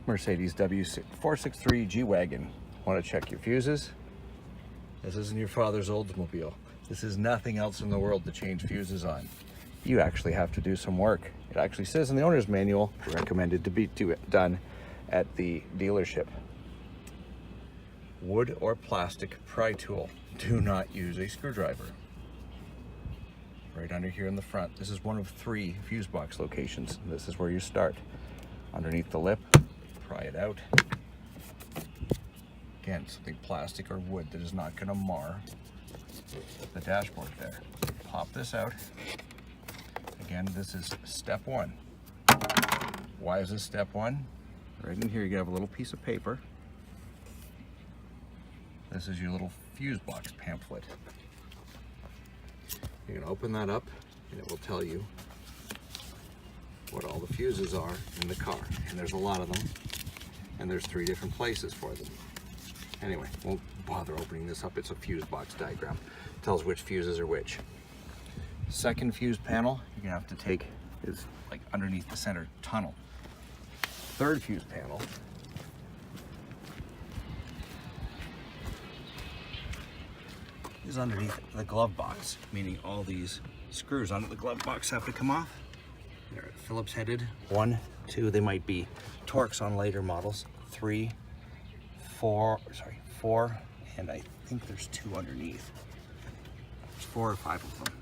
Mercedes w463 G Wagon. Want to check your fuses? This isn't your father's Oldsmobile. This is nothing else in the world to change fuses on. You actually have to do some work. It actually says in the owner's manual, recommended to be done at the dealership. Wood or plastic pry tool. Do not use a screwdriver. Right under here in the front. This is one of 3 fuse box locations. This is where you start. Underneath the lip, pry it out. Again, something plastic or wood that is not going to mar the dashboard there. Pop this out. Again, this is step 1. Why is this step 1? Right in here you have a little piece of paper. This is your little fuse box pamphlet. You're going to open that up and it will tell you what all the fuses are in the car. And there's a lot of them. And there's 3 different places for them. Anyway, won't bother opening this up. It's a fuse box diagram. It tells which fuses are which. Second fuse panel you're going to have to take is like underneath the center tunnel. Third fuse panel is underneath the glove box, meaning all these screws under the glove box have to come off. They're Phillips headed. 1, 2, they might be Torx on later models. 3, 4, and I think there's 2 underneath. There's 4 or 5 of them.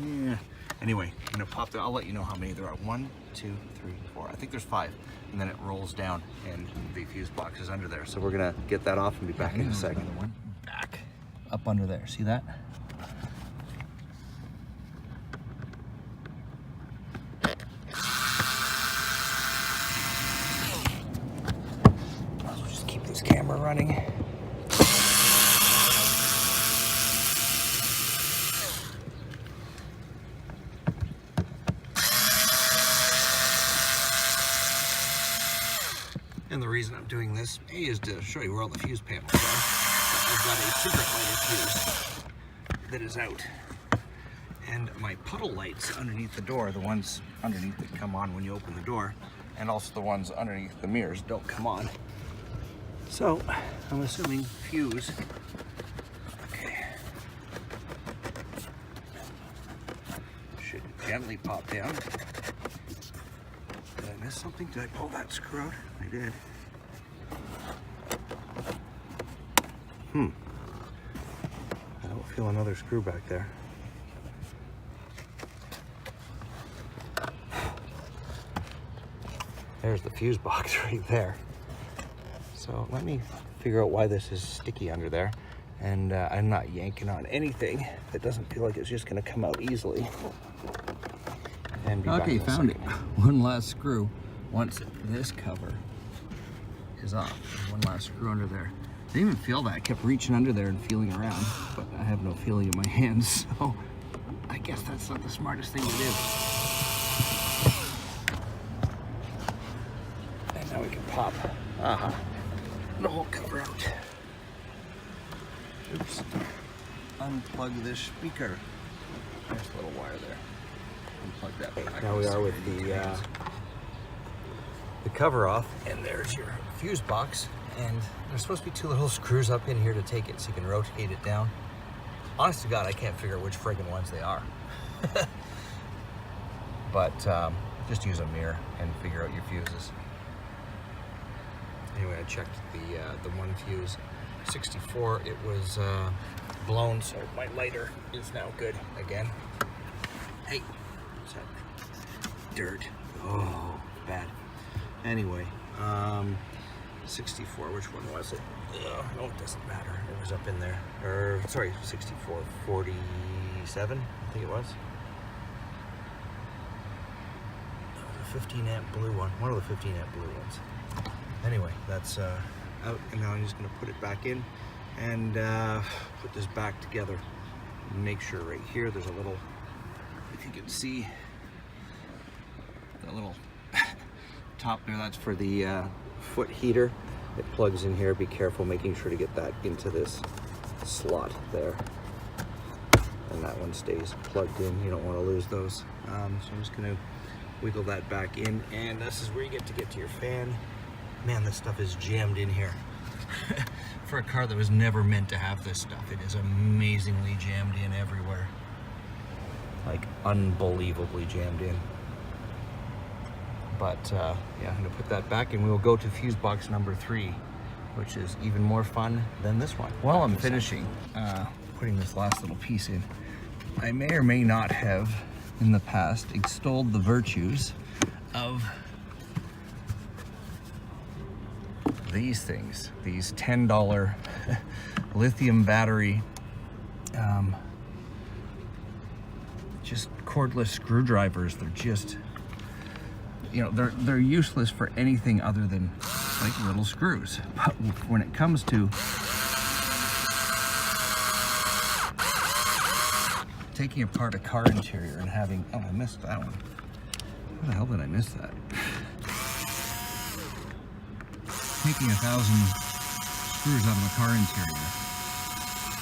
Yeah. Anyway, I'm gonna pop that. I'll let you know how many there are. 1, 2, 3, 4. I think there's 5, and then it rolls down, and the fuse box is under there. So we're gonna get that off and be back in a second. One back up under there. See that? I'll just keep this camera running. And the reason I'm doing this, A, is to show you where all the fuse panels are. I've got a secret lighter fuse that is out. And my puddle lights underneath the door, the ones underneath that come on when you open the door, and also the ones underneath the mirrors don't come on. So, I'm assuming fuse. Okay. Should gently pop down. Did I miss something? Did I pull that screw out? I did. I don't feel another screw back there. There's the fuse box right there. So let me figure out why this is sticky under there. And I'm not yanking on anything that doesn't feel like it's just going to come out easily. And be okay, back in a found it. second. One last screw. Once this cover is off, there's one last screw under there. I didn't even feel that. I kept reaching under there and feeling around, but I have no feeling in my hands, so I guess that's not the smartest thing to do. And now we can pop the whole cover out. Oops. Unplug this speaker. There's a little wire there. Unplug that back. Now we are with the cover off, and there's your fuse box. And there's supposed to be 2 little screws up in here to take it so you can rotate it down. Honest to God, I can't figure out which friggin' ones they are. But just use a mirror and figure out your fuses. Anyway, I checked the one fuse, 64. It was blown, so my lighter is now good again. Hey, what's that? Dirt. Oh, bad. Anyway, 64, which one was it? Oh, it doesn't matter. It was up in there. Or, sorry, 64, 47, I think it was. That was a 15 amp blue one. One of the 15 amp blue ones. Anyway, that's out, and now I'm just going to put it back in and put this back together. Make sure right here there's a little, if you can see, that little top there, that's for the foot heater. It plugs in here. Be careful making sure to get that into this slot there, and that one stays plugged in. You don't want to lose those. So I'm just going to Wiggle that back in, and this is where you get to your fan. Man, this stuff is jammed in here. For a car that was never meant to have this stuff, it is amazingly jammed in everywhere. Like, unbelievably jammed in. But yeah, I'm gonna put that back and we will go to fuse box number 3, which is even more fun than this one. While I'm finishing putting this last little piece in, I may or may not have in the past extolled the virtues of these things, these $10 lithium battery just cordless screwdrivers. They're just, you know, they're useless for anything other than like little screws. But when it comes to taking apart a car interior and having, oh, I missed that one. How the hell did I miss that? Taking 1,000 screws out of a car interior,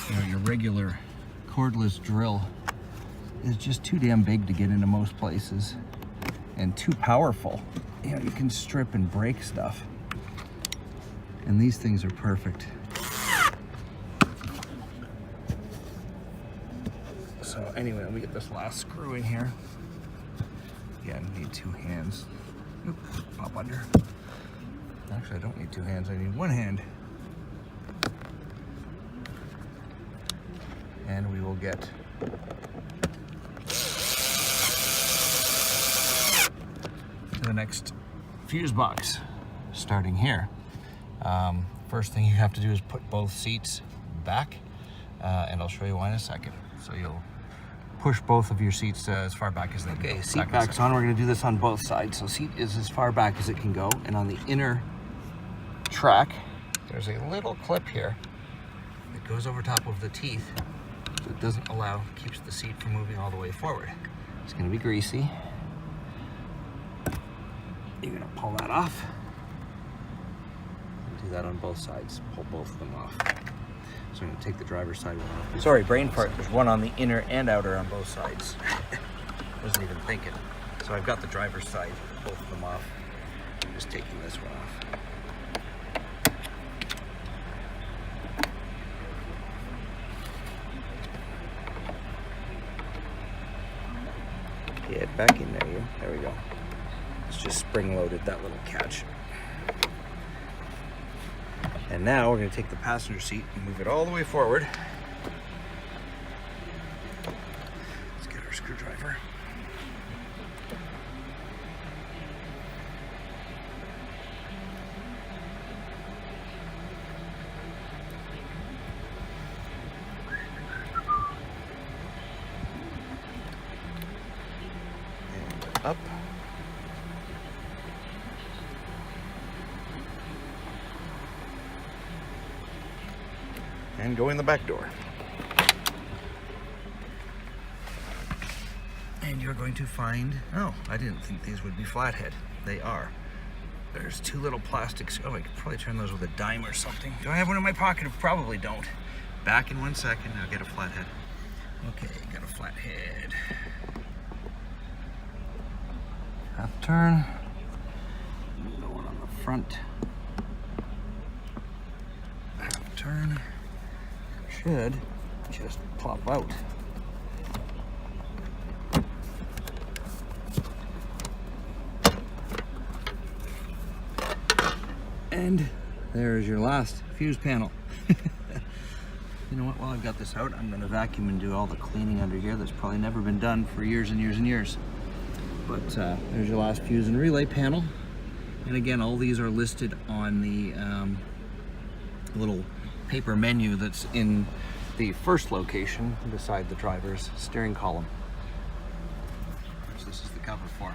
you know, your regular cordless drill is just too damn big to get into most places and too powerful. You know, you can strip and break stuff. And these things are perfect. So anyway, let me get this last screw in here. Yeah, I need 2 hands. Oop, pop under. Actually, I don't need 2 hands, I need 1 hand. And we will get to the next fuse box, starting here. First thing you have to do is put both seats back, and I'll show you why in a second. So you'll push both of your seats as far back as they can go. Okay, seat back's on. We're going to do this on both sides. So seat is as far back as it can go, and on the inner track, there's a little clip here that goes over top of the teeth, so it doesn't allow, keeps the seat from moving all the way forward. It's going to be greasy. You're going to pull that off. Do that on both sides. Pull both of them off. So I'm going to take the driver's side one off. Sorry, brain fart. There's one on the inner and outer on both sides. Wasn't even thinking. So I've got the driver's side, both of them off. I'm just taking this one off. Get back in there, there we go. It's just spring-loaded, that little catch. And now we're going to take the passenger seat and move it all the way forward. Let's get our screwdriver. And up. And go in the back door. And you're going to find, oh, I didn't think these would be flathead. They are. There's 2 little plastics. Oh, I could probably turn those with a dime or something. Do I have one in my pocket? I probably don't. Back in 1 second, I'll get a flathead. Okay, got a flathead. Half turn. The one on the front. Half turn. Should just pop out. And there's your last fuse panel. You know what, while I've got this out, I'm going to vacuum and do all the cleaning under here that's probably never been done for years and years and years. But there's your last fuse and relay panel. And again, all these are listed on the little paper menu that's in the first location beside the driver's steering column. This is the cover for.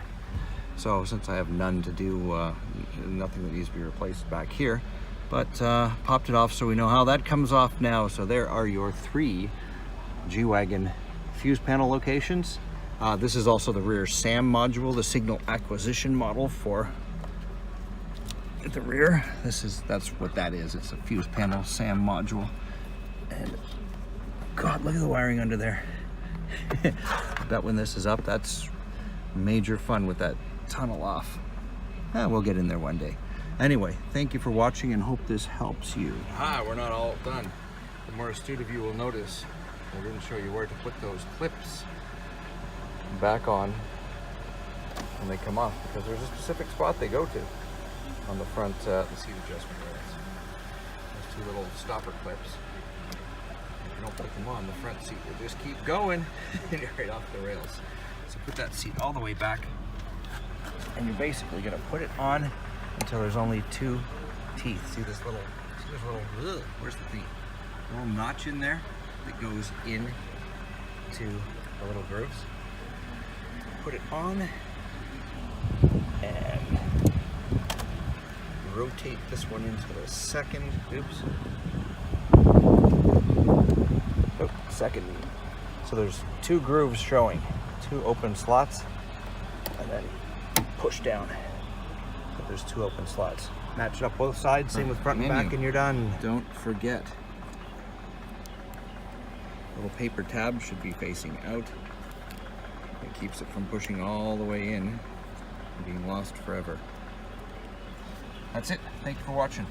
So since I have none to do, nothing that needs to be replaced back here, but popped it off so we know how that comes off now. So there are your 3 G Wagon fuse panel locations. This is also the rear SAM module, the signal acquisition model for at the rear. That's what that is. It's a fuse panel SAM module. And God, look at the wiring under there. I bet when this is up, that's major fun with that tunnel off. We'll get in there one day. Anyway, thank you for watching and hope this helps you. We're not all done. The more astute of you will notice I didn't show you where to put those clips back on when they come off, because there's a specific spot they go to on the front the seat adjustment rails. Those two little stopper clips. If you don't put them on, the front seat will just keep going right off the rails. So put that seat all the way back, and you're basically gonna put it on until there's only two teeth. See this little, where's the teeth? A little notch in there that goes in to the little grooves. Put it on and rotate this one into the second, second. So there's two grooves showing, two open slots, and then push down. So there's two open slots. Match it up both sides, same with front and back, and you're done. Don't forget, little paper tab should be facing out. It keeps it from pushing all the way in and being lost forever. That's it. Thank you for watching.